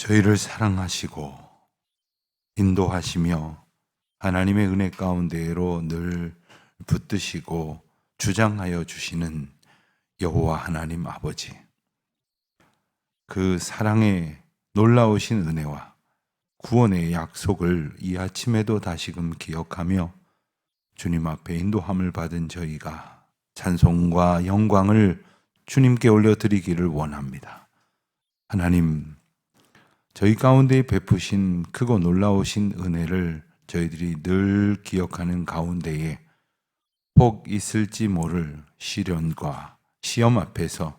저희를 사랑하시고 인도하시며 하나님의 은혜 가운데로 늘 붙드시고 주장하여 주시는 여호와 하나님 아버지, 그 사랑의 놀라우신 은혜와 구원의 약속을 이 아침에도 다시금 기억하며 주님 앞에 인도함을 받은 저희가 찬송과 영광을 주님께 올려드리기를 원합니다. 하나님, 저희 가운데 베푸신 크고 놀라우신 은혜를 저희들이 늘 기억하는 가운데에 혹 있을지 모를 시련과 시험 앞에서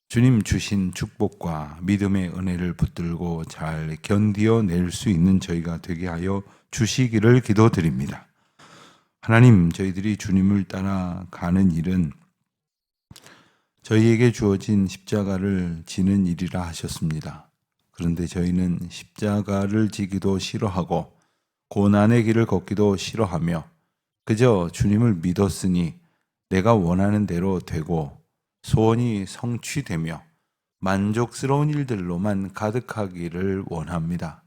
주님 주신 축복과 믿음의 은혜를 붙들고 잘 견디어낼 수 있는 저희가 되게 하여 주시기를 기도드립니다. 하나님, 저희들이 주님을 따라가는 일은 저희에게 주어진 십자가를 지는 일이라 하셨습니다. 그런데 저희는 십자가를 지기도 싫어하고 고난의 길을 걷기도 싫어하며 그저 주님을 믿었으니 내가 원하는 대로 되고 소원이 성취되며 만족스러운 일들로만 가득하기를 원합니다.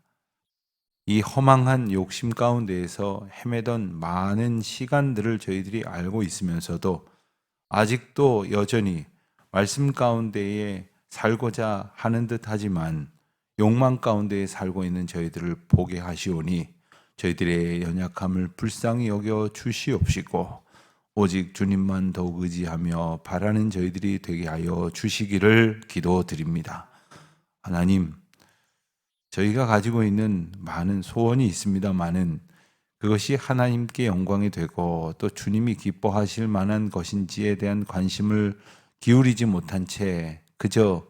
이 허망한 욕심 가운데에서 헤매던 많은 시간들을 저희들이 알고 있으면서도 아직도 여전히 말씀 가운데에 살고자 하는 듯 하지만 욕망 가운데에 살고 있는 저희들을 보게 하시오니 저희들의 연약함을 불쌍히 여겨 주시옵시고 오직 주님만 더욱 의지하며 바라는 저희들이 되게 하여 주시기를 기도드립니다. 하나님, 저희가 가지고 있는 많은 소원이 있습니다마는 그것이 하나님께 영광이 되고 또 주님이 기뻐하실 만한 것인지에 대한 관심을 기울이지 못한 채 그저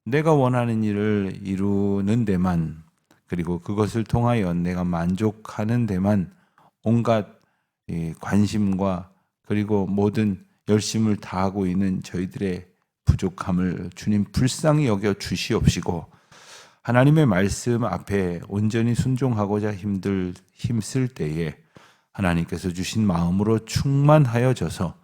내가 원하는 일을 이루는 데만, 그리고 그것을 통하여 내가 만족하는 데만 온갖 관심과 그리고 모든 열심을 다하고 있는 저희들의 부족함을 주님 불쌍히 여겨 주시옵시고 하나님의 말씀 앞에 온전히 순종하고자 힘쓸 때에 하나님께서 주신 마음으로 충만하여져서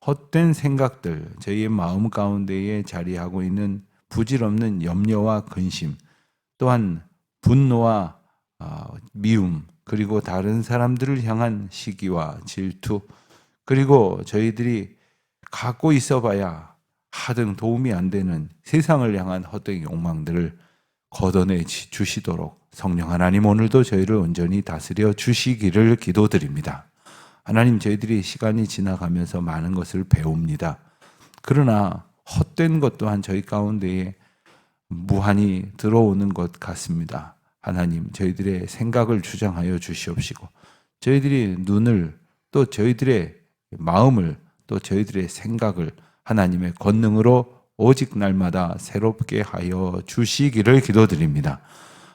헛된 생각들, 저희의 마음 가운데에 자리하고 있는 부질없는 염려와 근심, 또한 분노와 미움, 그리고 다른 사람들을 향한 시기와 질투, 그리고 저희들이 갖고 있어봐야 하등 도움이 안 되는 세상을 향한 헛된 욕망들을 걷어내 주시도록 성령 하나님 오늘도 저희를 온전히 다스려 주시기를 기도드립니다. 하나님, 저희들이 시간이 지나가면서 많은 것을 배웁니다. 그러나 헛된 것 또한 저희 가운데에 무한히 들어오는 것 같습니다. 하나님, 저희들의 생각을 주장하여 주시옵시고 저희들이 눈을 또 저희들의 마음을 또 저희들의 생각을 하나님의 권능으로 오직 날마다 새롭게 하여 주시기를 기도드립니다.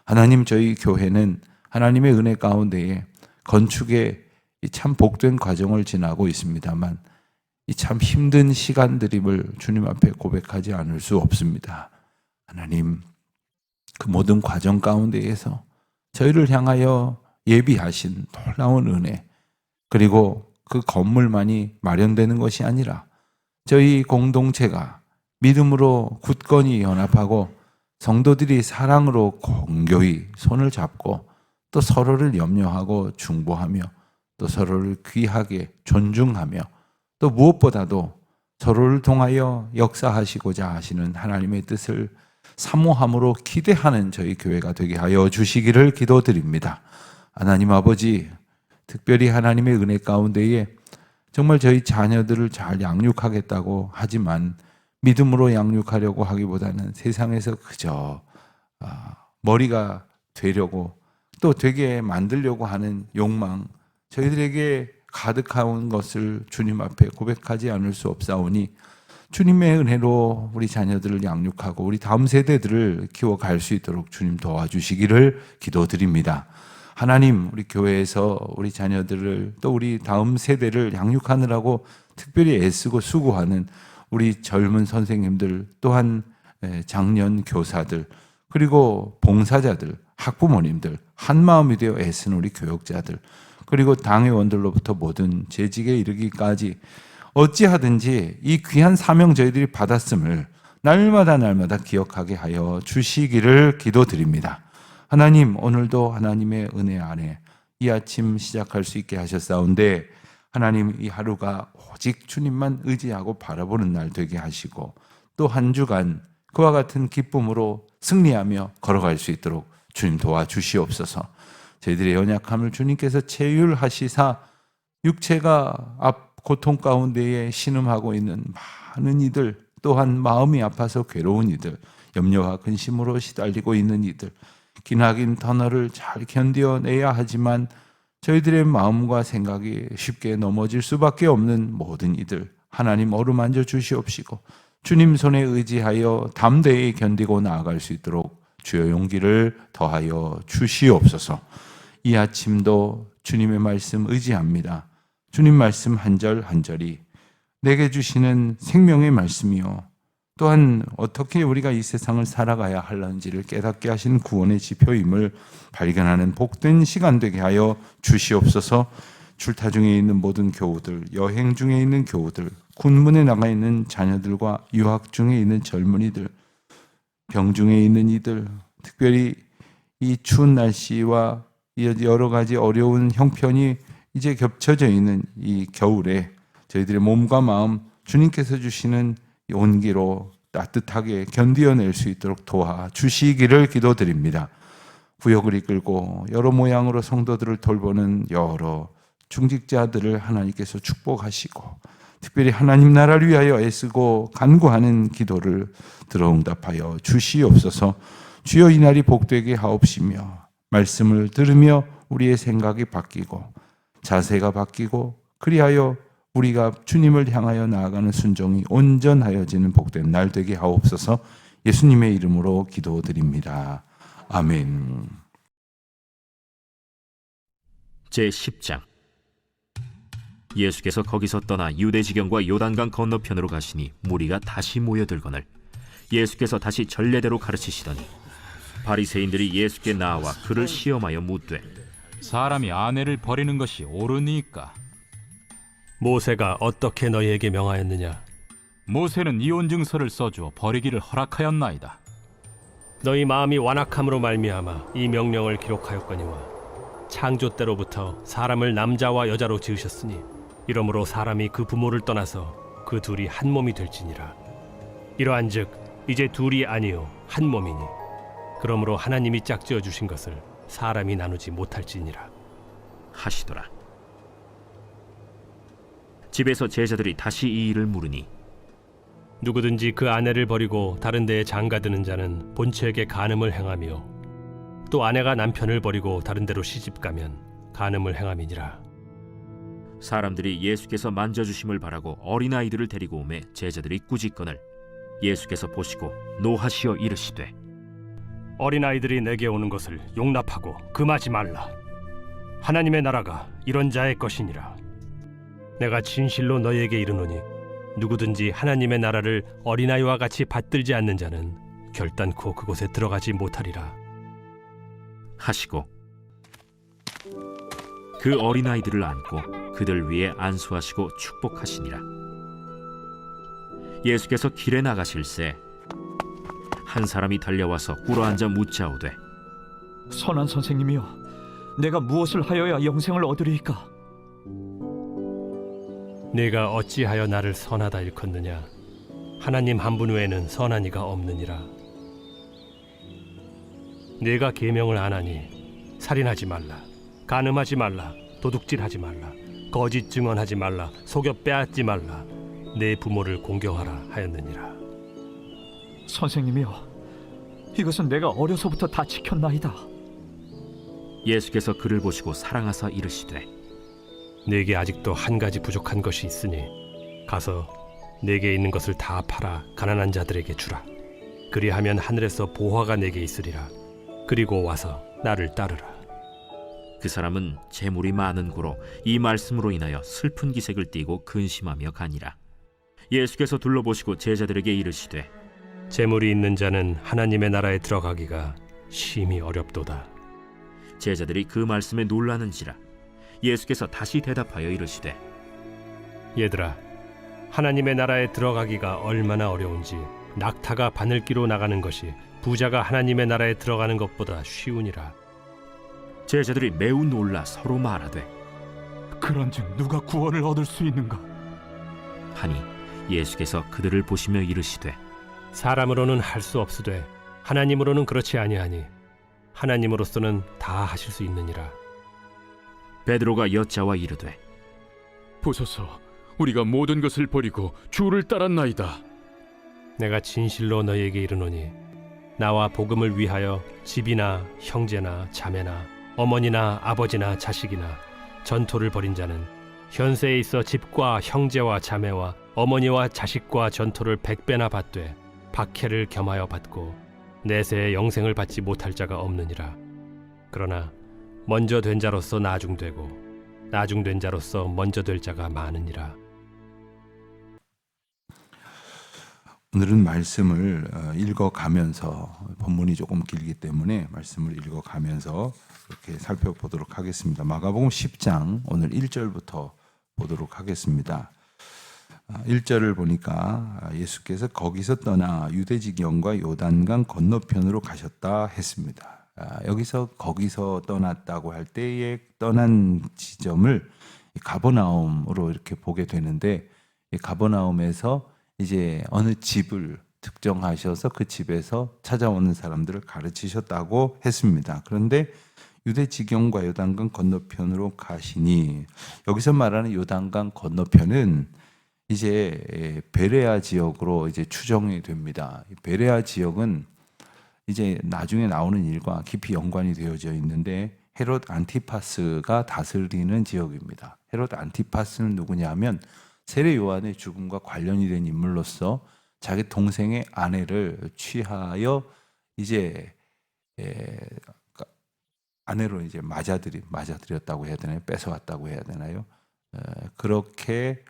하나님, 저희 교회는 하나님의 은혜 가운데에 건축의 참 복된 과정을 지나고 있습니다만 이 참 힘든 시간들임을 주님 앞에 고백하지 않을 수 없습니다. 하나님, 그 모든 과정 가운데에서 저희를 향하여 예비하신 놀라운 은혜, 그리고 그 건물만이 마련되는 것이 아니라 저희 공동체가 믿음으로 굳건히 연합하고 성도들이 사랑으로 공교히 손을 잡고 또 서로를 염려하고 중보하며 또 서로를 귀하게 존중하며 또 무엇보다도 서로를 통하여 역사하시고자 하시는 하나님의 뜻을 사모함으로 기대하는 저희 교회가 되게 하여 주시기를 기도드립니다. 하나님 아버지, 특별히 하나님의 은혜 가운데에 정말 저희 자녀들을 잘 양육하겠다고 하지만 믿음으로 양육하려고 하기보다는 세상에서 그저 머리가 되려고 또 되게 만들려고 하는 욕망, 저희들에게 가득한 것을 주님 앞에 고백하지 않을 수 없사오니 주님의 은혜로 우리 자녀들을 양육하고 우리 다음 세대들을 키워갈 수 있도록 주님 도와주시기를 기도드립니다. 하나님, 우리 교회에서 우리 자녀들을 또 우리 다음 세대를 양육하느라고 특별히 애쓰고 수고하는 우리 젊은 선생님들, 또한 장년 교사들, 그리고 봉사자들, 학부모님들, 한마음이 되어 애쓰는 우리 교역자들, 그리고 당회원들로부터 모든 재직에 이르기까지 어찌하든지 이 귀한 사명 저희들이 받았음을 날마다 기억하게 하여 주시기를 기도드립니다. 하나님, 오늘도 하나님의 은혜 아래 이 아침 시작할 수 있게 하셨사온데 하나님, 이 하루가 오직 주님만 의지하고 바라보는 날 되게 하시고 또 한 주간 그와 같은 기쁨으로 승리하며 걸어갈 수 있도록 주님 도와주시옵소서. 저희들의 연약함을 주님께서 체휼하시사 육체가 고통 가운데에 신음하고 있는 많은 이들, 또한 마음이 아파서 괴로운 이들, 염려와 근심으로 시달리고 있는 이들, 기나긴 터널을 잘 견뎌내야 하지만 저희들의 마음과 생각이 쉽게 넘어질 수밖에 없는 모든 이들, 하나님 어루만져 주시옵시고 주님 손에 의지하여 담대히 견디고 나아갈 수 있도록 주여 용기를 더하여 주시옵소서. 이 아침도 주님의 말씀 의지합니다. 주님 말씀 한 절 한 절이 내게 주시는 생명의 말씀이요, 또한 어떻게 우리가 이 세상을 살아가야 할는지를 깨닫게 하시는 구원의 지표임을 발견하는 복된 시간 되게 하여 주시옵소서. 출타 중에 있는 모든 교우들, 여행 중에 있는 교우들, 군문에 나가 있는 자녀들과 유학 중에 있는 젊은이들, 병 중에 있는 이들, 특별히 이 추운 날씨와 여러 가지 어려운 형편이 이제 겹쳐져 있는 이 겨울에 저희들의 몸과 마음 주님께서 주시는 온기로 따뜻하게 견디어낼 수 있도록 도와주시기를 기도드립니다. 구역을 이끌고 여러 모양으로 성도들을 돌보는 여러 중직자들을 하나님께서 축복하시고 특별히 하나님 나라를 위하여 애쓰고 간구하는 기도를 들어 응답하여 주시옵소서. 주여 이 날이 복되게 하옵시며 말씀을 들으며 우리의 생각이 바뀌고 자세가 바뀌고 그리하여 우리가 주님을 향하여 나아가는 순종이 온전하여지는 복된 날 되게 하옵소서. 예수님의 이름으로 기도드립니다. 아멘. 제10장. 예수께서 거기서 떠나 유대지경과 요단강 건너편으로 가시니 무리가 다시 모여들거늘 예수께서 다시 전례대로 가르치시더니 바리새인들이 예수께 나와 그를 시험하여 묻되 사람이 아내를 버리는 것이 옳으니까? 모세가 어떻게 너희에게 명하였느냐? 모세는 이혼 증서를 써주어 버리기를 허락하였나이다. 너희 마음이 완악함으로 말미암아 이 명령을 기록하였거니와 창조 때로부터 사람을 남자와 여자로 지으셨으니 이러므로 사람이 그 부모를 떠나서 그 둘이 한 몸이 될지니라. 이러한즉 이제 둘이 아니요 한 몸이니 그러므로 하나님이 짝지어 주신 것을 사람이 나누지 못할지니라 하시더라. 집에서 제자들이 다시 이 일을 물으니 누구든지 그 아내를 버리고 다른 데에 장가드는 자는 본처에게 간음을 행하며 또 아내가 남편을 버리고 다른 데로 시집가면 간음을 행함이니라. 사람들이 예수께서 만져주심을 바라고 어린아이들을 데리고 오매 제자들이 꾸짖거늘 예수께서 보시고 노하시어 이르시되 어린아이들이 내게 오는 것을 용납하고 금하지 말라. 하나님의 나라가 이런 자의 것이니라. 내가 진실로 너희에게 이르노니 누구든지 하나님의 나라를 어린아이와 같이 받들지 않는 자는 결단코 그곳에 들어가지 못하리라 하시고 그 어린아이들을 안고 그들 위에 안수하시고 축복하시니라. 예수께서 길에 나가실새 한 사람이 달려와서 꿇어앉아 묻자오되 선한 선생님이여, 내가 무엇을 하여야 영생을 얻으리이까? 네가 어찌하여 나를 선하다 일컫느냐? 하나님 한 분 외에는 선한 이가 없느니라. 네가 계명을 안 하니 살인하지 말라, 간음하지 말라, 도둑질하지 말라, 거짓 증언하지 말라, 속여 빼앗지 말라, 내 부모를 공경하라 하였느니라. 선생님이여, 이것은 내가 어려서부터 다 지켰나이다. 예수께서 그를 보시고 사랑하사 이르시되 네게 아직도 한 가지 부족한 것이 있으니 가서 네게 있는 것을 다 팔아 가난한 자들에게 주라. 그리하면 하늘에서 보화가 네게 있으리라. 그리고 와서 나를 따르라. 그 사람은 재물이 많은 고로 이 말씀으로 인하여 슬픈 기색을 띠고 근심하며 가니라. 예수께서 둘러보시고 제자들에게 이르시되 재물이 있는 자는 하나님의 나라에 들어가기가 심히 어렵도다. 제자들이 그 말씀에 놀라는지라. 예수께서 다시 대답하여 이르시되 얘들아, 하나님의 나라에 들어가기가 얼마나 어려운지 낙타가 바늘기로 나가는 것이 부자가 하나님의 나라에 들어가는 것보다 쉬우니라. 제자들이 매우 놀라 서로 말하되 그런즉 누가 구원을 얻을 수 있는가? 하니 예수께서 그들을 보시며 이르시되 사람으로는 할 수 없으되 하나님으로는 그렇지 아니하니 하나님으로서는 다 하실 수 있느니라. 베드로가 여짜와 이르되 보소서, 우리가 모든 것을 버리고 주를 따랐나이다. 내가 진실로 너희에게 이르노니 나와 복음을 위하여 집이나 형제나 자매나 어머니나 아버지나 자식이나 전토를 벌인 자는 현세에 있어 집과 형제와 자매와 어머니와 자식과 전토를 100배나 받되 박해를 겸하여 받고 내세의 영생을 받지 못할 자가 없느니라. 그러나 먼저 된 자로서 나중되고 나중된 자로서 먼저 될 자가 많으니라. 오늘은 말씀을 읽어가면서, 본문이 조금 길기 때문에 말씀을 읽어가면서 이렇게 살펴보도록 하겠습니다. 마가복음 10장 오늘 1절부터 보도록 하겠습니다. 1절을 보니까 예수께서 거기서 떠나 유대지경과 요단강 건너편으로 가셨다 했습니다. 여기서 거기서 떠났다고 할 때의 떠난 지점을 가버나움으로 이렇게 보게 되는데, 이 가버나움에서 이제 어느 집을 특정하셔서 그 집에서 찾아오는 사람들을 가르치셨다고 했습니다. 그런데 유대지경과 요단강 건너편으로 가시니, 여기서 말하는 요단강 건너편은 이제 베레아 지역으로 이제 추정이 됩니다. 베레아 지역은 이제 나중에 나오는 일과 깊이 연관이 되어져 있는데, 헤롯 안티파스가 다스리는 지역입니다. 헤롯 안티파스는 누구냐면 세례 요한의 죽음과 관련이 된 인물로서 자기 동생의 아내를 취하여 이제 아내로 이제 맞아들였다고 해야 되나요? 뺏어왔다고 해야 되나요? 그렇게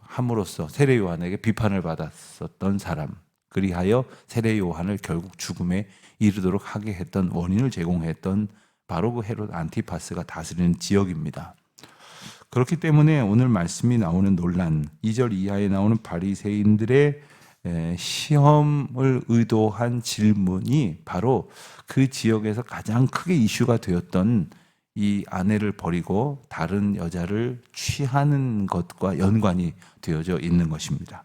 함으로써 세례 요한에게 비판을 받았었던 사람, 그리하여 세례 요한을 결국 죽음에 이르도록 하게 했던 원인을 제공했던 바로 그 헤롯 안티파스가 다스리는 지역입니다. 그렇기 때문에 오늘 말씀이 나오는 논란, 2절 이하에 나오는 바리새인들의 시험을 의도한 질문이 바로 그 지역에서 가장 크게 이슈가 되었던 이 아내를 버리고 다른 여자를 취하는 것과 연관이 되어져 있는 것입니다.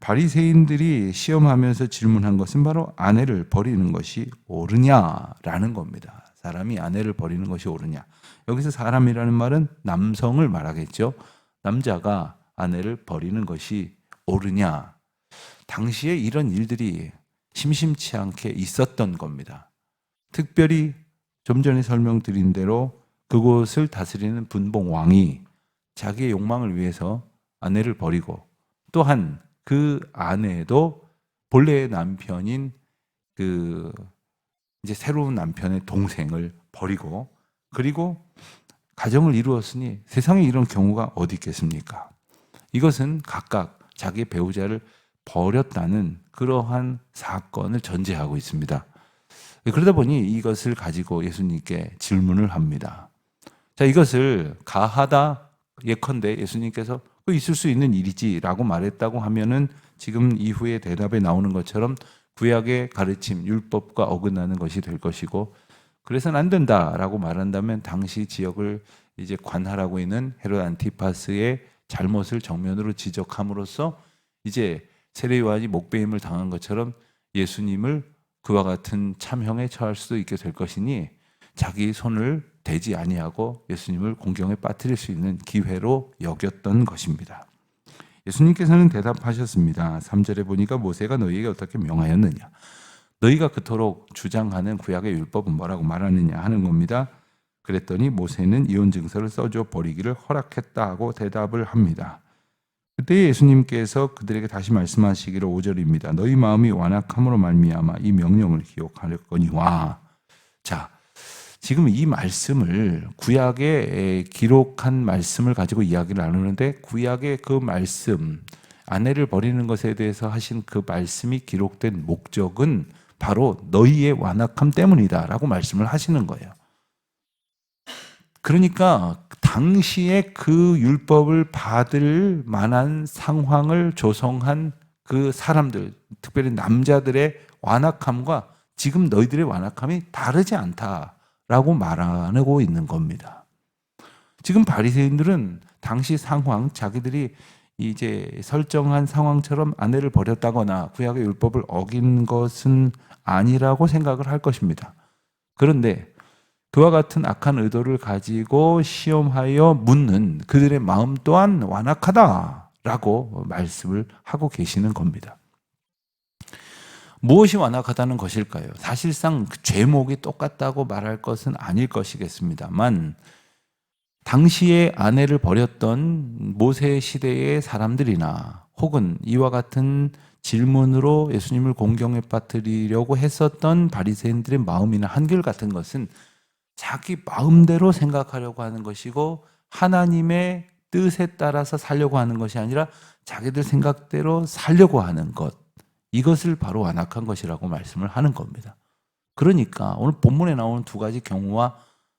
바리새인들이 시험하면서 질문한 것은 바로 아내를 버리는 것이 옳으냐라는 겁니다. 사람이 아내를 버리는 것이 옳으냐. 여기서 사람이라는 말은 남성을 말하겠죠. 남자가 아내를 버리는 것이 옳으냐. 당시에 이런 일들이 심심치 않게 있었던 겁니다. 특별히 좀 전에 설명드린 대로 그곳을 다스리는 분봉 왕이 자기의 욕망을 위해서 아내를 버리고, 또한 그 아내도 본래의 남편인 그 이제 새로운 남편의 동생을 버리고, 그리고 가정을 이루었으니 세상에 이런 경우가 어디 있겠습니까? 이것은 각각 자기 배우자를 버렸다는 그러한 사건을 전제하고 있습니다. 그러다 보니 이것을 가지고 예수님께 질문을 합니다. 자, 이것을 가하다 예컨대 예수님께서 있을 수 있는 일이지라고 말했다고 하면은 지금 이후에 대답에 나오는 것처럼 구약의 가르침, 율법과 어긋나는 것이 될 것이고, 그래서는 안 된다라고 말한다면 당시 지역을 이제 관할하고 있는 헤롯 안티파스의 잘못을 정면으로 지적함으로써 이제 세례 요한이 목배임을 당한 것처럼 예수님을 그와 같은 참형에 처할 수도 있게 될 것이니 자기 손을 대지 아니하고 예수님을 공경에 빠뜨릴 수 있는 기회로 여겼던 것입니다. 예수님께서는 대답하셨습니다. 3절에 보니까 모세가 너희에게 어떻게 명하였느냐. 너희가 그토록 주장하는 구약의 율법은 뭐라고 말하느냐 하는 겁니다. 그랬더니 모세는 이혼 증서를 써줘 버리기를 허락했다 하고 대답을 합니다. 그때 예수님께서 그들에게 다시 말씀하시기를 5절입니다. 너희 마음이 완악함으로 말미암아 이 명령을 기억하려거니와. 자, 지금 이 말씀을 구약에 기록한 말씀을 가지고 이야기를 나누는데, 구약의 그 말씀, 아내를 버리는 것에 대해서 하신 그 말씀이 기록된 목적은 바로 너희의 완악함 때문이다 라고 말씀을 하시는 거예요. 그러니까 당시에 그 율법을 받을 만한 상황을 조성한 그 사람들, 특별히 남자들의 완악함과 지금 너희들의 완악함이 다르지 않다라고 말하고 있는 겁니다. 지금 바리새인들은 당시 상황, 자기들이 이제 설정한 상황처럼 아내를 버렸다거나 구약의 율법을 어긴 것은 아니라고 생각을 할 것입니다. 그런데 그와 같은 악한 의도를 가지고 시험하여 묻는 그들의 마음 또한 완악하다라고 말씀을 하고 계시는 겁니다. 무엇이 완악하다는 것일까요? 사실상 죄목이 똑같다고 말할 것은 아닐 것이겠습니다만 당시에 아내를 버렸던 모세 시대의 사람들이나 혹은 이와 같은 질문으로 예수님을 공경에 빠뜨리려고 했었던 바리새인들의 마음이나 한결같은 것은 자기 마음대로 생각하려고 하는 것이고 하나님의 뜻에 따라서 살려고 하는 것이 아니라 자기들 생각대로 살려고 하는 것, 이것을 바로 완악한 것이라고 말씀을 하는 겁니다. 그러니까 오늘 본문에 나오는 두 가지 경우와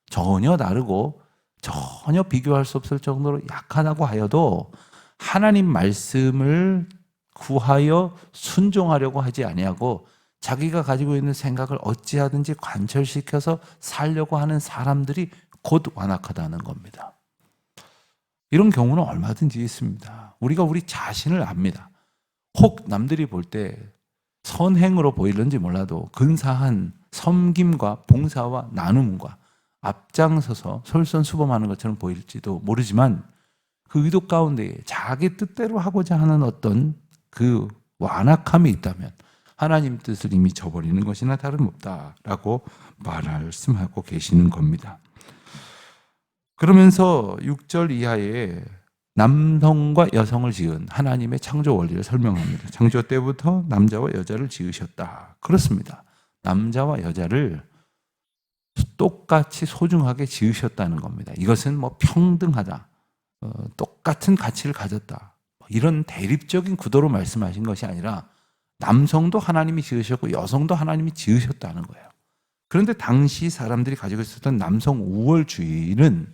전혀 다르고 전혀 비교할 수 없을 정도로 약하다고 하여도 하나님 말씀을 구하여 순종하려고 하지 아니하고 자기가 가지고 있는 생각을 어찌하든지 관철시켜서 살려고 하는 사람들이 곧 완악하다는 겁니다. 이런 경우는 얼마든지 있습니다. 우리가 우리 자신을 압니다. 혹 남들이 볼 때 선행으로 보이는지 몰라도 근사한 섬김과 봉사와 나눔과 앞장서서 솔선수범하는 것처럼 보일지도 모르지만 그 의도 가운데 자기 뜻대로 하고자 하는 어떤 그 완악함이 있다면 하나님 뜻을 이미 저버리는 것이나 다름없다라고 말씀하고 계시는 겁니다. 그러면서 6절 이하에 남성과 여성을 지은 하나님의 창조 원리를 설명합니다. 창조 때부터 남자와 여자를 지으셨다. 그렇습니다. 남자와 여자를 똑같이 소중하게 지으셨다는 겁니다. 이것은 뭐 평등하다, 똑같은 가치를 가졌다, 이런 대립적인 구도로 말씀하신 것이 아니라 남성도 하나님이 지으셨고 여성도 하나님이 지으셨다는 거예요. 그런데 당시 사람들이 가지고 있었던 남성 우월주의는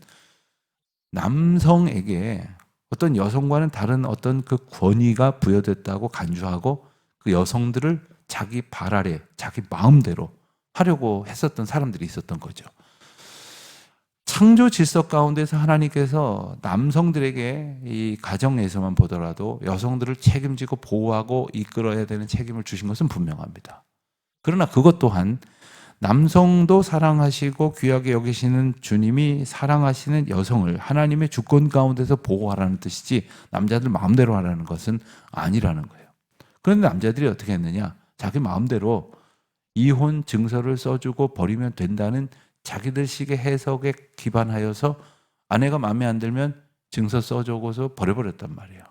남성에게 어떤 여성과는 다른 어떤 그 권위가 부여됐다고 간주하고 그 여성들을 자기 발 아래, 자기 마음대로 하려고 했었던 사람들이 있었던 거죠. 창조 질서 가운데서 하나님께서 남성들에게 이 가정에서만 보더라도 여성들을 책임지고 보호하고 이끌어야 되는 책임을 주신 것은 분명합니다. 그러나 그것 또한 남성도 사랑하시고 귀하게 여기시는 주님이 사랑하시는 여성을 하나님의 주권 가운데서 보호하라는 뜻이지 남자들 마음대로 하라는 것은 아니라는 거예요. 그런데 남자들이 어떻게 했느냐? 자기 마음대로 이혼 증서를 써주고 버리면 된다는 자기들식의 해석에 기반하여서 아내가 마음에 안 들면 증서 써주고서 버려버렸단 말이에요.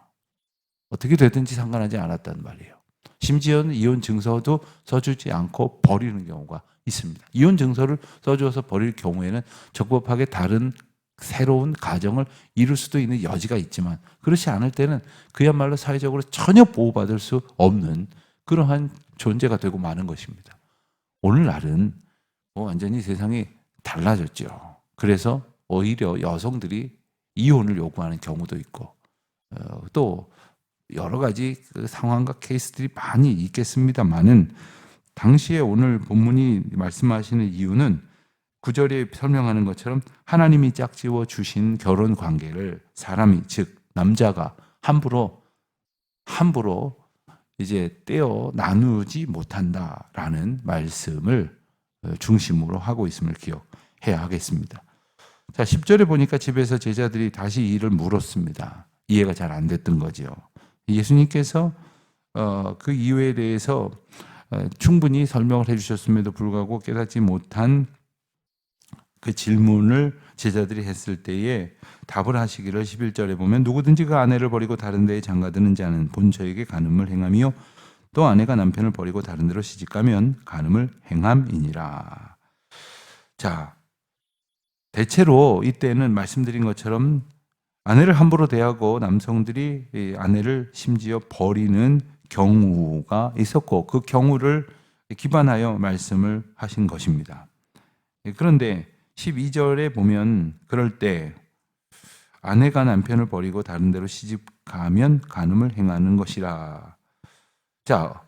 어떻게 되든지 상관하지 않았단 말이에요. 심지어는 이혼 증서도 써주지 않고 버리는 경우가 있습니다. 이혼 증서를 써줘서 버릴 경우에는 적법하게 다른 새로운 가정을 이룰 수도 있는 여지가 있지만 그렇지 않을 때는 그야말로 사회적으로 전혀 보호받을 수 없는 그러한 존재가 되고 마는 것입니다. 오늘날은 완전히 세상이 달라졌죠. 그래서 오히려 여성들이 이혼을 요구하는 경우도 있고 또 여러 가지 그 상황과 케이스들이 많이 있겠습니다만은 당시에 오늘 본문이 말씀하시는 이유는 9절에 설명하는 것처럼 하나님이 짝지어 주신 결혼 관계를 사람이 즉 남자가 함부로 이제 떼어 나누지 못한다라는 말씀을 중심으로 하고 있음을 기억해야 하겠습니다. 자, 10절에 보니까 집에서 제자들이 다시 이 일을 물었습니다. 이해가 잘 안 됐던 거죠. 예수님께서 그 이유에 대해서 충분히 설명을 해주셨음에도 불구하고 깨닫지 못한 그 질문을 제자들이 했을 때에 답을 하시기를 11절에 보면 누구든지 그 아내를 버리고 다른 데에 장가드는 자는 본처에게 간음을 행함이요 또 아내가 남편을 버리고 다른 데로 시집가면 간음을 행함이니라. 자, 대체로 이때는 말씀드린 것처럼 아내를 함부로 대하고 남성들이 이 아내를 심지어 버리는 경우가 있었고 그 경우를 기반하여 말씀을 하신 것입니다. 그런데 12절에 보면 그럴 때 아내가 남편을 버리고 다른 데로 시집 가면 간음을 행하는 것이라. 자,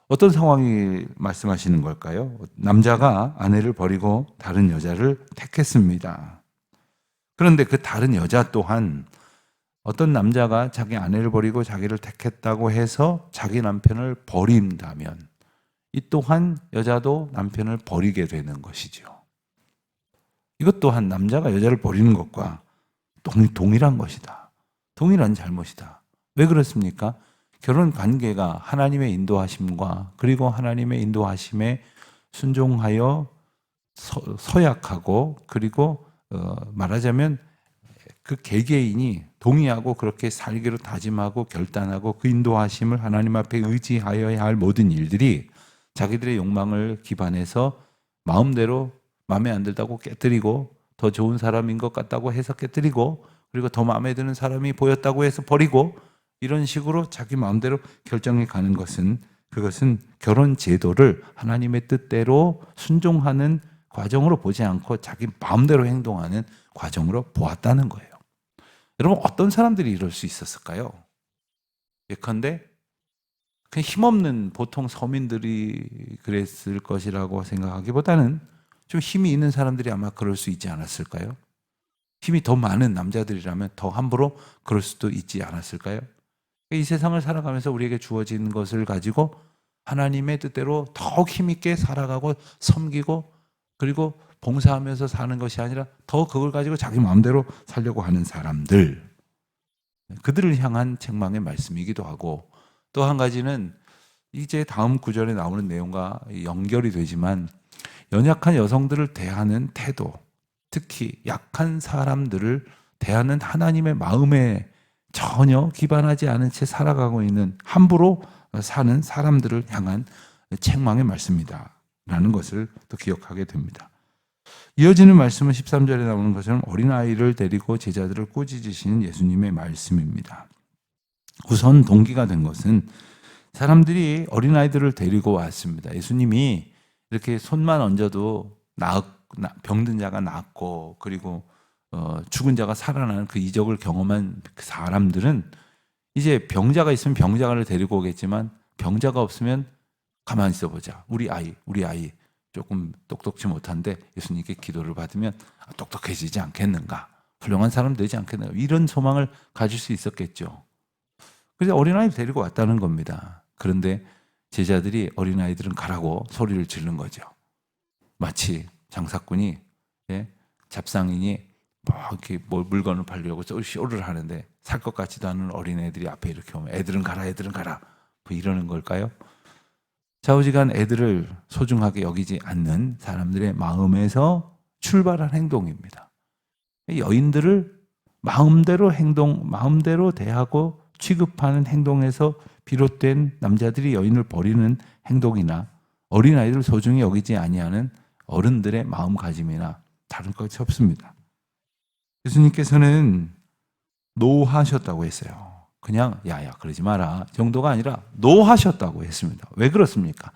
어떤 상황이 말씀하시는 걸까요? 남자가 아내를 버리고 다른 여자를 택했습니다. 그런데 그 다른 여자 또한 어떤 남자가 자기 아내를 버리고 자기를 택했다고 해서 자기 남편을 버린다면 이 또한 여자도 남편을 버리게 되는 것이죠. 이것 또한 남자가 여자를 버리는 것과 동일한 것이다. 동일한 잘못이다. 왜 그렇습니까? 결혼 관계가 하나님의 인도하심과 그리고 하나님의 인도하심에 순종하여 서약하고 그리고 말하자면 그 개개인이 동의하고 그렇게 살기로 다짐하고 결단하고 그 인도하심을 하나님 앞에 의지하여야 할 모든 일들이 자기들의 욕망을 기반해서 마음대로 마음에 안 들다고 깨뜨리고 더 좋은 사람인 것 같다고 해서 깨뜨리고 그리고 더 마음에 드는 사람이 보였다고 해서 버리고 이런 식으로 자기 마음대로 결정해 가는 것은 그것은 결혼 제도를 하나님의 뜻대로 순종하는 과정으로 보지 않고 자기 마음대로 행동하는 과정으로 보았다는 거예요. 여러분 어떤 사람들이 이럴 수 있었을까요? 예컨대 그냥 힘없는 보통 서민들이 그랬을 것이라고 생각하기보다는 좀 힘이 있는 사람들이 아마 그럴 수 있지 않았을까요? 힘이 더 많은 남자들이라면 더 함부로 그럴 수도 있지 않았을까요? 이 세상을 살아가면서 우리에게 주어진 것을 가지고 하나님의 뜻대로 더욱 힘있게 살아가고 섬기고 그리고 봉사하면서 사는 것이 아니라 더 그걸 가지고 자기 마음대로 살려고 하는 사람들, 그들을 향한 책망의 말씀이기도 하고 또 한 가지는 이제 다음 구절에 나오는 내용과 연결이 되지만 연약한 여성들을 대하는 태도, 특히 약한 사람들을 대하는 하나님의 마음에 전혀 기반하지 않은 채 살아가고 있는 함부로 사는 사람들을 향한 책망의 말씀이다 라는 것을 또 기억하게 됩니다. 이어지는 말씀은 13절에 나오는 것처럼 어린아이를 데리고 제자들을 꾸짖으시는 예수님의 말씀입니다. 우선 동기가 된 것은 사람들이 어린아이들을 데리고 왔습니다. 예수님이 이렇게 손만 얹어도 병든 자가 낫고 그리고 죽은 자가 살아나는 그 이적을 경험한 그 사람들은 이제 병자가 있으면 병자를 데리고 오겠지만 병자가 없으면 가만히 있어보자. 우리 아이 조금 똑똑지 못한데 예수님께 기도를 받으면 똑똑해지지 않겠는가? 훌륭한 사람 되지 않겠는가? 이런 소망을 가질 수 있었겠죠. 그래서 어린아이를 데리고 왔다는 겁니다. 그런데 제자들이 어린아이들은 가라고 소리를 지른 거죠. 마치 장사꾼이 잡상인이 이렇게 물건을 팔려고 쇼를 하는데 살 것 같지도 않은 어린애들이 앞에 이렇게 오면 애들은 가라 뭐 이러는 걸까요? 좌우지간 애들을 소중하게 여기지 않는 사람들의 마음에서 출발한 행동입니다. 여인들을 마음대로 대하고 취급하는 행동에서 비롯된 남자들이 여인을 버리는 행동이나 어린아이들을 소중히 여기지 아니하는 어른들의 마음가짐이나 다른 것이 없습니다. 예수님께서는 노하셨다고 했어요. 그냥 야야 그러지 마라 정도가 아니라 노하셨다고 했습니다. 왜 그렇습니까?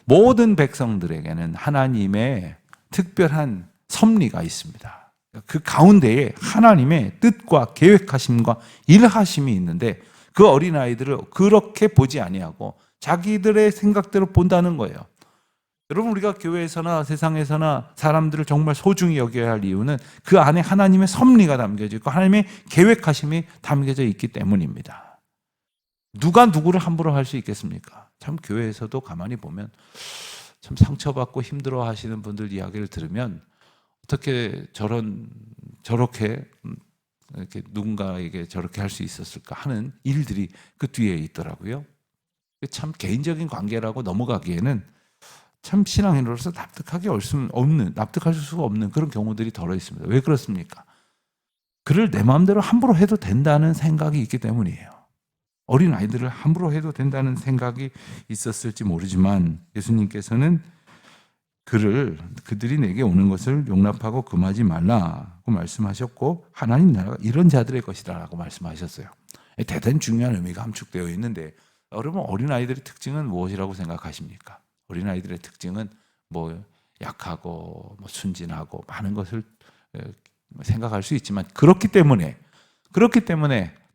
모든 백성들에게는 하나님의 특별한 섭리가 있습니다. 그 가운데에 하나님의 뜻과 계획하심과 일하심이 있는데 그 어린아이들을 그렇게 보지 아니하고 자기들의 생각대로 본다는 거예요. 여러분 우리가 교회에서나 세상에서나 사람들을 정말 소중히 여겨야 할 이유는 그 안에 하나님의 섭리가 담겨져 있고 하나님의 계획하심이 담겨져 있기 때문입니다. 누가 누구를 함부로 할 수 있겠습니까? 참 교회에서도 가만히 보면 참 상처받고 힘들어 하시는 분들 이야기를 들으면 어떻게 저렇게 이렇게 누군가에게 저렇게 할 수 있었을까 하는 일들이 그 뒤에 있더라고요. 참 개인적인 관계라고 넘어가기에는 참 신앙인으로서 납득할 수가 없는 그런 경우들이 덜어 있습니다. 왜 그렇습니까? 그를 내 마음대로 함부로 해도 된다는 생각이 있기 때문이에요. 어린 아이들을 함부로 해도 된다는 생각이 있었을지 모르지만 예수님께서는 그들이 내게 오는 것을 용납하고 금하지 말라고 말씀하셨고 하나님 나라가 이런 자들의 것이라고 말씀하셨어요. 대단히 중요한 의미가 함축되어 있는데 여러분 어린아이들의 특징은 무엇이라고 생각하십니까? 어린아이들의 특징은 약하고 순진하고 많은 것을 생각할 수 있지만 그렇기 때문에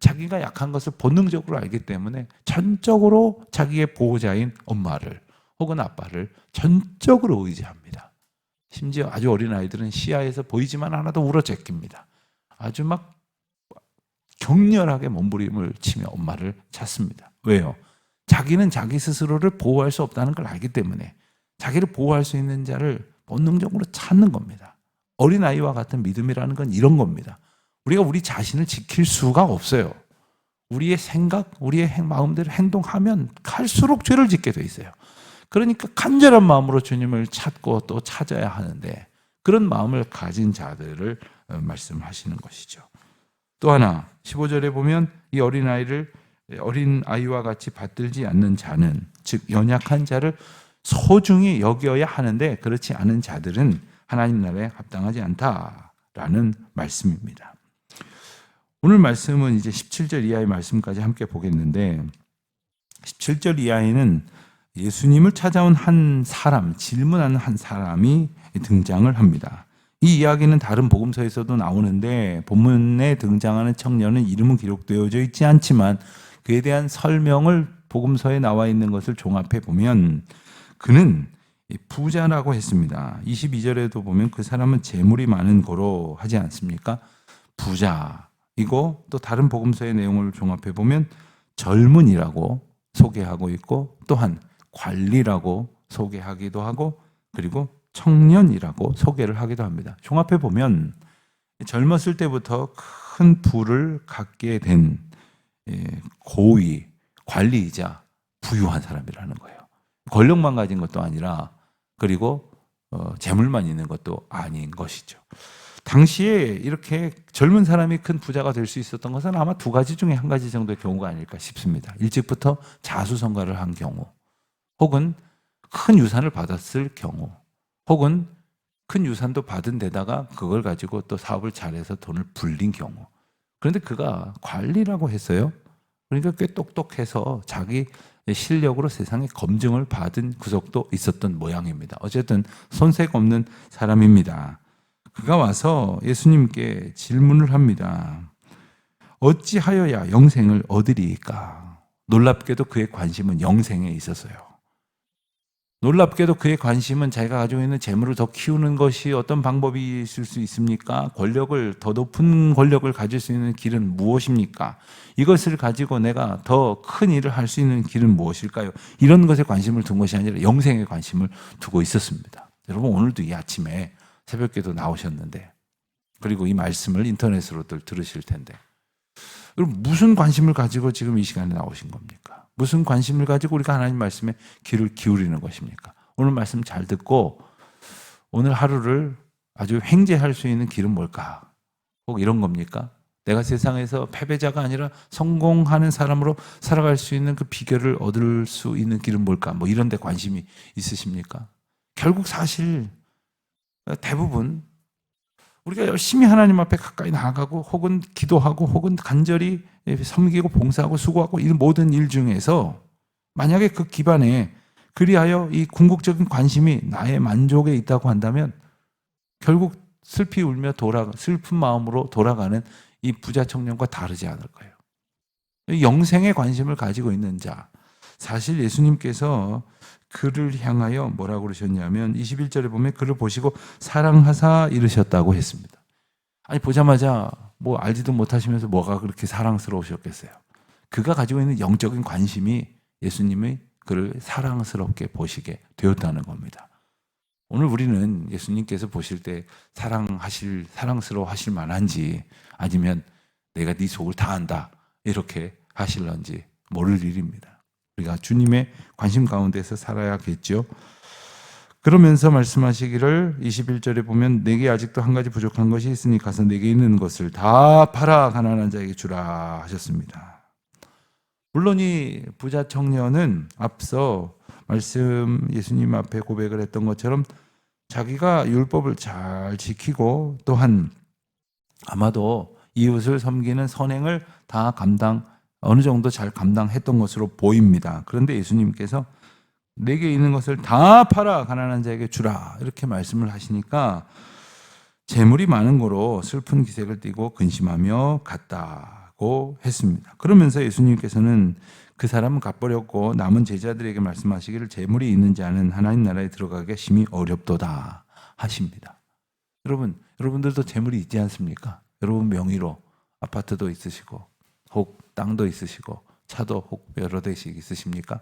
자기가 약한 것을 본능적으로 알기 때문에 전적으로 자기의 보호자인 엄마를 혹은 아빠를 전적으로 의지합니다. 심지어 아주 어린 아이들은 시야에서 보이지만 않아도 울어제낍니다. 아주 막 격렬하게 몸부림을 치며 엄마를 찾습니다. 왜요? 자기는 자기 스스로를 보호할 수 없다는 걸 알기 때문에 자기를 보호할 수 있는 자를 본능적으로 찾는 겁니다. 어린아이와 같은 믿음이라는 건 이런 겁니다. 우리가 우리 자신을 지킬 수가 없어요. 우리의 생각, 우리의 마음대로 행동하면 갈수록 죄를 짓게 돼 있어요. 그러니까 간절한 마음으로 주님을 찾고 또 찾아야 하는데 그런 마음을 가진 자들을 말씀하시는 것이죠. 또 하나 15절에 보면 이 어린아이와 같이 받들지 않는 자는, 즉 연약한 자를 소중히 여겨야 하는데 그렇지 않은 자들은 하나님 나라에 합당하지 않다라는 말씀입니다. 오늘 말씀은 이제 17절 이하의 말씀까지 함께 보겠는데 17절 이하에는 예수님을 찾아온 한 사람, 질문하는 한 사람이 등장을 합니다. 이 이야기는 다른 복음서에서도 나오는데 본문에 등장하는 청년은 이름은 기록되어져 있지 않지만 그에 대한 설명을 복음서에 나와 있는 것을 종합해 보면 그는 부자라고 했습니다. 22절에도 보면 그 사람은 재물이 많은 고로 하지 않습니까? 부자이고 또 다른 복음서의 내용을 종합해 보면 젊은이라고 소개하고 있고 또한 관리라고 소개하기도 하고 그리고 청년이라고 소개를 하기도 합니다. 종합해 보면 젊었을 때부터 큰 부를 갖게 된 고위, 관리이자 부유한 사람이라는 거예요. 권력만 가진 것도 아니라 그리고 재물만 있는 것도 아닌 것이죠. 당시에 이렇게 젊은 사람이 큰 부자가 될 수 있었던 것은 아마 두 가지 중에 한 가지 정도의 경우가 아닐까 싶습니다. 일찍부터 자수성가를 한 경우 혹은 큰 유산을 받았을 경우 혹은 큰 유산도 받은 데다가 그걸 가지고 또 사업을 잘해서 돈을 불린 경우. 그런데 그가 관리라고 했어요. 그러니까 꽤 똑똑해서 자기 실력으로 세상에 검증을 받은 구석도 있었던 모양입니다. 어쨌든 손색 없는 사람입니다. 그가 와서 예수님께 질문을 합니다. 어찌하여야 영생을 얻으리이까? 놀랍게도 그의 관심은 영생에 있었어요. 놀랍게도 그의 관심은 자기가 가지고 있는 재물을 더 키우는 것이 어떤 방법이 있을 수 있습니까? 더 높은 권력을 가질 수 있는 길은 무엇입니까? 이것을 가지고 내가 더 큰 일을 할 수 있는 길은 무엇일까요? 이런 것에 관심을 둔 것이 아니라 영생에 관심을 두고 있었습니다. 여러분 오늘도 이 아침에 새벽기도 나오셨는데 그리고 이 말씀을 인터넷으로들 들으실 텐데 여러분 무슨 관심을 가지고 지금 이 시간에 나오신 겁니까? 무슨 관심을 가지고 우리가 하나님 말씀에 귀를 기울이는 것입니까? 오늘 말씀 잘 듣고 오늘 하루를 아주 횡재할 수 있는 길은 뭘까? 꼭 이런 겁니까? 내가 세상에서 패배자가 아니라 성공하는 사람으로 살아갈 수 있는 그 비결을 얻을 수 있는 길은 뭘까? 뭐 이런 데 관심이 있으십니까? 결국 사실 대부분 우리가 열심히 하나님 앞에 가까이 나아가고 혹은 기도하고 혹은 간절히 섬기고 봉사하고 수고하고 이 모든 일 중에서 만약에 그 기반에 그리하여 이 궁극적인 관심이 나의 만족에 있다고 한다면 결국 슬피 울며 슬픈 마음으로 돌아가는 이 부자 청년과 다르지 않을 거예요. 영생에 관심을 가지고 있는 자, 사실 예수님께서 그를 향하여 뭐라고 그러셨냐면 21절에 보면 그를 보시고 사랑하사 이르셨다고 했습니다. 아니 보자마자 뭐 알지도 못하시면서 뭐가 그렇게 사랑스러우셨겠어요. 그가 가지고 있는 영적인 관심이 예수님이 그를 사랑스럽게 보시게 되었다는 겁니다. 오늘 우리는 예수님께서 보실 때 사랑스러워 하실 만한지 아니면 내가 네 속을 다 안다 이렇게 하실런지 모를 일입니다. 우리가 주님의 관심 가운데서 살아야겠죠. 그러면서 말씀하시기를 21절에 보면 내게 아직도 한 가지 부족한 것이 있으니 가서 내게 있는 것을 다 팔아 가난한 자에게 주라 하셨습니다. 물론 이 부자 청년은 앞서 예수님 앞에 고백을 했던 것처럼 자기가 율법을 잘 지키고 또한 아마도 이웃을 섬기는 선행을 다 어느 정도 잘 감당했던 것으로 보입니다. 그런데 예수님께서 내게 있는 것을 다 팔아 가난한 자에게 주라 이렇게 말씀을 하시니까 재물이 많은 거로 슬픈 기색을 띠고 근심하며 갔다. 라고 했습니다. 그러면서 예수님께서는 그 사람은 갚버렸고 남은 제자들에게 말씀하시기를 재물이 있는 자는 하나님 나라에 들어가기가 심히 어렵도다 하십니다. 여러분들도 재물이 있지 않습니까? 여러분 명의로 아파트도 있으시고 혹 땅도 있으시고 차도 혹 여러 대씩 있으십니까?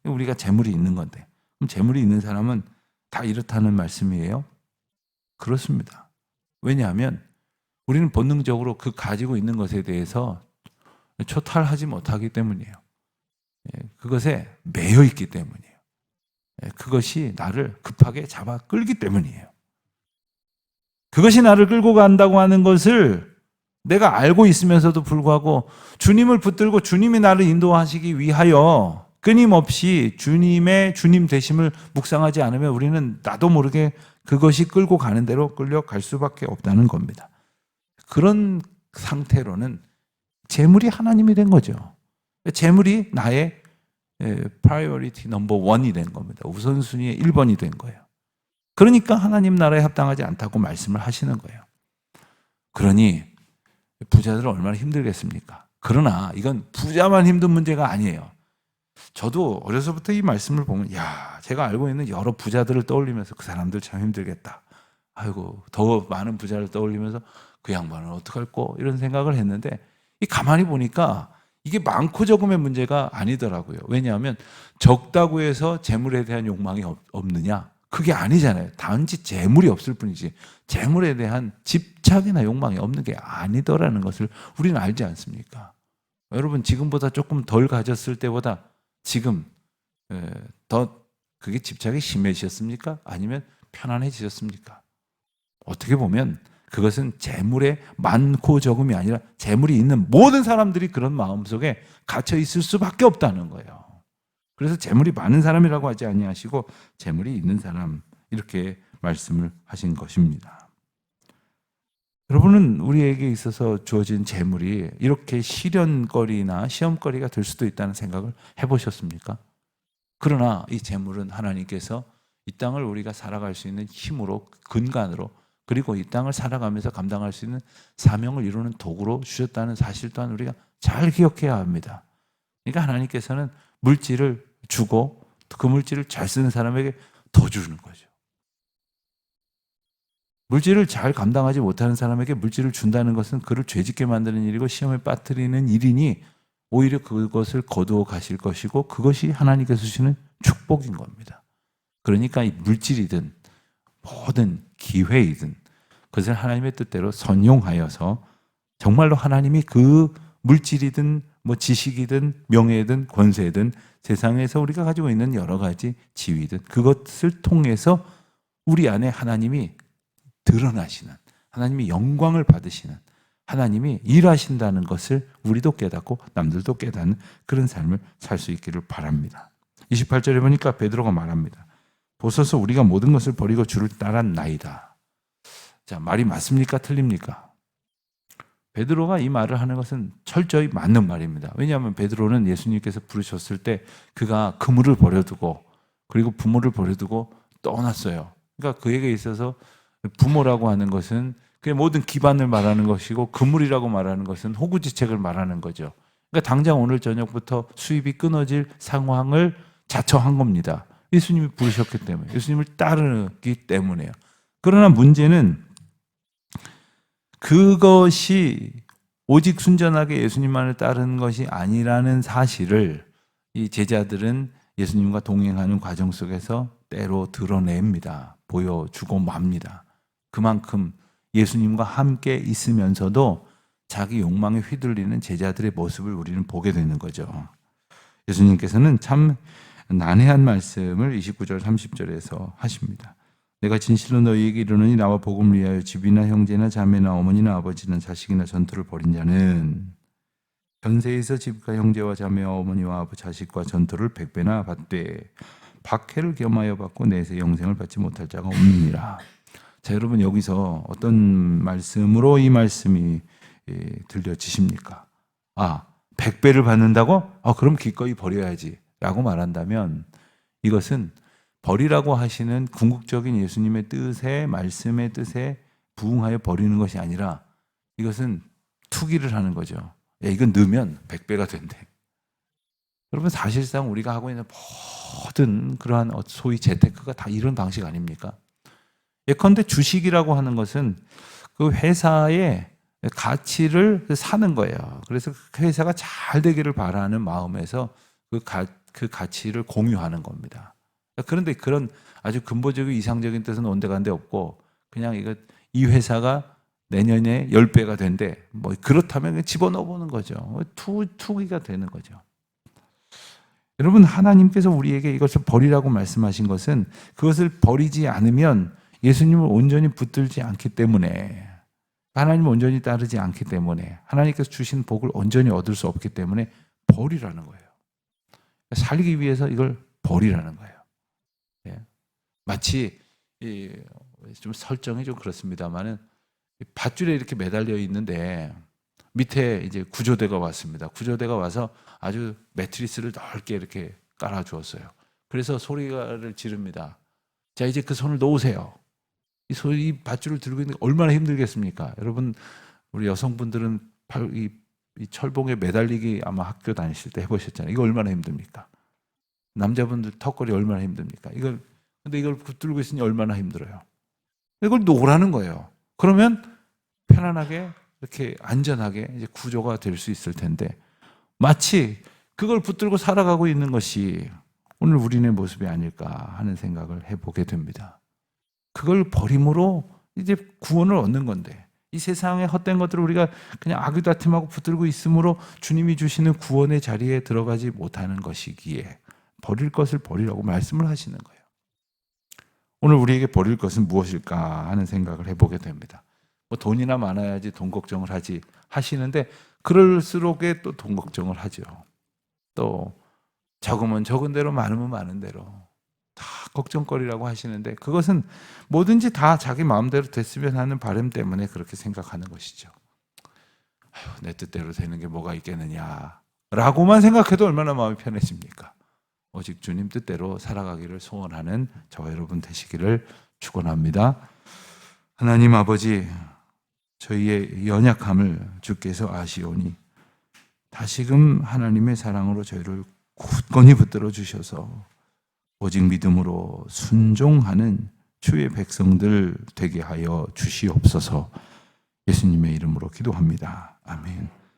우리가 재물이 있는 건데 그럼 재물이 있는 사람은 다 이렇다는 말씀이에요? 그렇습니다. 왜냐하면 우리는 본능적으로 그 가지고 있는 것에 대해서 초탈하지 못하기 때문이에요. 그것에 매여 있기 때문이에요. 그것이 나를 급하게 잡아 끌기 때문이에요. 그것이 나를 끌고 간다고 하는 것을 내가 알고 있으면서도 불구하고 주님을 붙들고 주님이 나를 인도하시기 위하여 끊임없이 주님의 주님 되심을 묵상하지 않으면 우리는 나도 모르게 그것이 끌고 가는 대로 끌려갈 수밖에 없다는 겁니다. 그런 상태로는 재물이 하나님이 된 거죠. 재물이 나의 priority number 1이 된 겁니다. 우선순위의 1번이 된 거예요. 그러니까 하나님 나라에 합당하지 않다고 말씀을 하시는 거예요. 그러니 부자들은 얼마나 힘들겠습니까? 그러나 이건 부자만 힘든 문제가 아니에요. 저도 어려서부터 이 말씀을 보면 제가 알고 있는 여러 부자들을 떠올리면서 그 사람들 참 힘들겠다. 아이고 더 많은 부자를 떠올리면서 그 양반은 어떡할꼬 이런 생각을 했는데 가만히 보니까 이게 많고 적음의 문제가 아니더라고요. 왜냐하면 적다고 해서 재물에 대한 욕망이 없느냐? 그게 아니잖아요. 단지 재물이 없을 뿐이지 재물에 대한 집착이나 욕망이 없는 게 아니더라는 것을 우리는 알지 않습니까? 여러분 지금보다 조금 덜 가졌을 때보다 지금 더 그게 집착이 심해지셨습니까? 아니면 편안해지셨습니까? 어떻게 보면 그것은 재물의 많고 적음이 아니라 재물이 있는 모든 사람들이 그런 마음속에 갇혀 있을 수밖에 없다는 거예요. 그래서 재물이 많은 사람이라고 하지 아니하시고 재물이 있는 사람 이렇게 말씀을 하신 것입니다. 여러분은 우리에게 있어서 주어진 재물이 이렇게 시련거리나 시험거리가 될 수도 있다는 생각을 해보셨습니까? 그러나 이 재물은 하나님께서 이 땅을 우리가 살아갈 수 있는 힘으로 근간으로 그리고 이 땅을 살아가면서 감당할 수 있는 사명을 이루는 도구로 주셨다는 사실 또한 우리가 잘 기억해야 합니다. 그러니까 하나님께서는 물질을 주고 그 물질을 잘 쓰는 사람에게 더 주는 거죠. 물질을 잘 감당하지 못하는 사람에게 물질을 준다는 것은 그를 죄짓게 만드는 일이고 시험에 빠뜨리는 일이니 오히려 그것을 거두어 가실 것이고 그것이 하나님께서 주시는 축복인 겁니다. 그러니까 이 물질이든 모든 기회이든 그것을 하나님의 뜻대로 선용하여서 정말로 하나님이 그 물질이든 뭐 지식이든 명예든 권세든 세상에서 우리가 가지고 있는 여러 가지 지위든 그것을 통해서 우리 안에 하나님이 드러나시는 하나님이 영광을 받으시는 하나님이 일하신다는 것을 우리도 깨닫고 남들도 깨닫는 그런 삶을 살 수 있기를 바랍니다. 28절에 보니까 베드로가 말합니다. 보소서 우리가 모든 것을 버리고 주를 따랐나이다. 자, 말이 맞습니까? 틀립니까? 베드로가 이 말을 하는 것은 철저히 맞는 말입니다. 왜냐하면 베드로는 예수님께서 부르셨을 때 그가 그물을 버려두고 그리고 부모를 버려두고 떠났어요. 그러니까 그에게 있어서 부모라고 하는 것은 그의 모든 기반을 말하는 것이고 그물이라고 말하는 것은 호구지책을 말하는 거죠. 그러니까 당장 오늘 저녁부터 수입이 끊어질 상황을 자처한 겁니다. 예수님이 부르셨기 때문에 예수님을 따르기 때문에요. 그러나 문제는 그것이 오직 순전하게 예수님만을 따르는 것이 아니라는 사실을 이 제자들은 예수님과 동행하는 과정 속에서 때로 드러냅니다. 보여주고 맙니다. 그만큼 예수님과 함께 있으면서도 자기 욕망에 휘둘리는 제자들의 모습을 우리는 보게 되는 거죠. 예수님께서는 참 난해한 말씀을 29절 30절에서 하십니다. 내가 진실로 너희에게 이르노니 나와 복음을 위하여 집이나 형제나 자매나 어머니나 아버지나 자식이나 전토를 벌인 자는 현세에서 집과 형제와 자매와 어머니와 자식과 전토를 100배나 받되 박해를 겸하여 받고 내세 영생을 받지 못할 자가 없느니라. 자, 여러분 여기서 어떤 말씀으로 이 말씀이 들려지십니까? 100배를 받는다고? 그럼 기꺼이 버려야지 라고 말한다면 이것은 버리라고 하시는 궁극적인 예수님의 뜻에 말씀의 뜻에 부응하여 버리는 것이 아니라 이것은 투기를 하는 거죠. 야, 이건 넣으면 100배가 된대. 여러분 사실상 우리가 하고 있는 모든 그러한 소위 재테크가 다 이런 방식 아닙니까? 예컨대 주식이라고 하는 것은 그 회사의 가치를 사는 거예요. 그래서 그 회사가 잘 되기를 바라는 마음에서 그 가치를 공유하는 겁니다. 그런데 그런 아주 근본적이고 이상적인 뜻은 온데간데 없고 그냥 이 회사가 내년에 10배가 된대. 뭐 그렇다면 그냥 집어넣어 보는 거죠. 투기가 되는 거죠. 여러분 하나님께서 우리에게 이것을 버리라고 말씀하신 것은 그것을 버리지 않으면 예수님을 온전히 붙들지 않기 때문에 하나님을 온전히 따르지 않기 때문에 하나님께서 주신 복을 온전히 얻을 수 없기 때문에 버리라는 거예요. 살기 위해서 이걸 버리라는 거예요. 예. 마치 좀 설정이 좀 그렇습니다만은 밧줄에 이렇게 매달려 있는데 밑에 이제 구조대가 왔습니다. 구조대가 와서 아주 매트리스를 넓게 이렇게 깔아 주었어요. 그래서 소리를 지릅니다. 자, 이제 그 손을 놓으세요. 이 밧줄을 들고 있는 게 얼마나 힘들겠습니까? 여러분, 우리 여성분들은 이 철봉에 매달리기 아마 학교 다니실 때 해보셨잖아요. 이거 얼마나 힘듭니까? 남자분들 턱걸이 얼마나 힘듭니까? 근데 이걸 붙들고 있으니 얼마나 힘들어요. 이걸 놓으라는 거예요. 그러면 편안하게 이렇게 안전하게 이제 구조가 될 수 있을 텐데 마치 그걸 붙들고 살아가고 있는 것이 오늘 우리의 모습이 아닐까 하는 생각을 해보게 됩니다. 그걸 버림으로 이제 구원을 얻는 건데 이 세상의 헛된 것들을 우리가 그냥 아귀다툼하고 붙들고 있으므로 주님이 주시는 구원의 자리에 들어가지 못하는 것이기에 버릴 것을 버리라고 말씀을 하시는 거예요. 오늘 우리에게 버릴 것은 무엇일까 하는 생각을 해보게 됩니다. 뭐 돈이나 많아야지 돈 걱정을 하시는데 그럴수록에 또 돈 걱정을 하죠. 또 적으면 적은 대로 많으면 많은 대로 다 걱정거리라고 하시는데 그것은 뭐든지 다 자기 마음대로 됐으면 하는 바람 때문에 그렇게 생각하는 것이죠. 아유, 내 뜻대로 되는 게 뭐가 있겠느냐 라고만 생각해도 얼마나 마음이 편해집니까? 오직 주님 뜻대로 살아가기를 소원하는 저와 여러분 되시기를 축원합니다. 하나님 아버지, 저희의 연약함을 주께서 아시오니 다시금 하나님의 사랑으로 저희를 굳건히 붙들어 주셔서 오직 믿음으로 순종하는 주의 백성들 되게 하여 주시옵소서. 예수님의 이름으로 기도합니다. 아멘.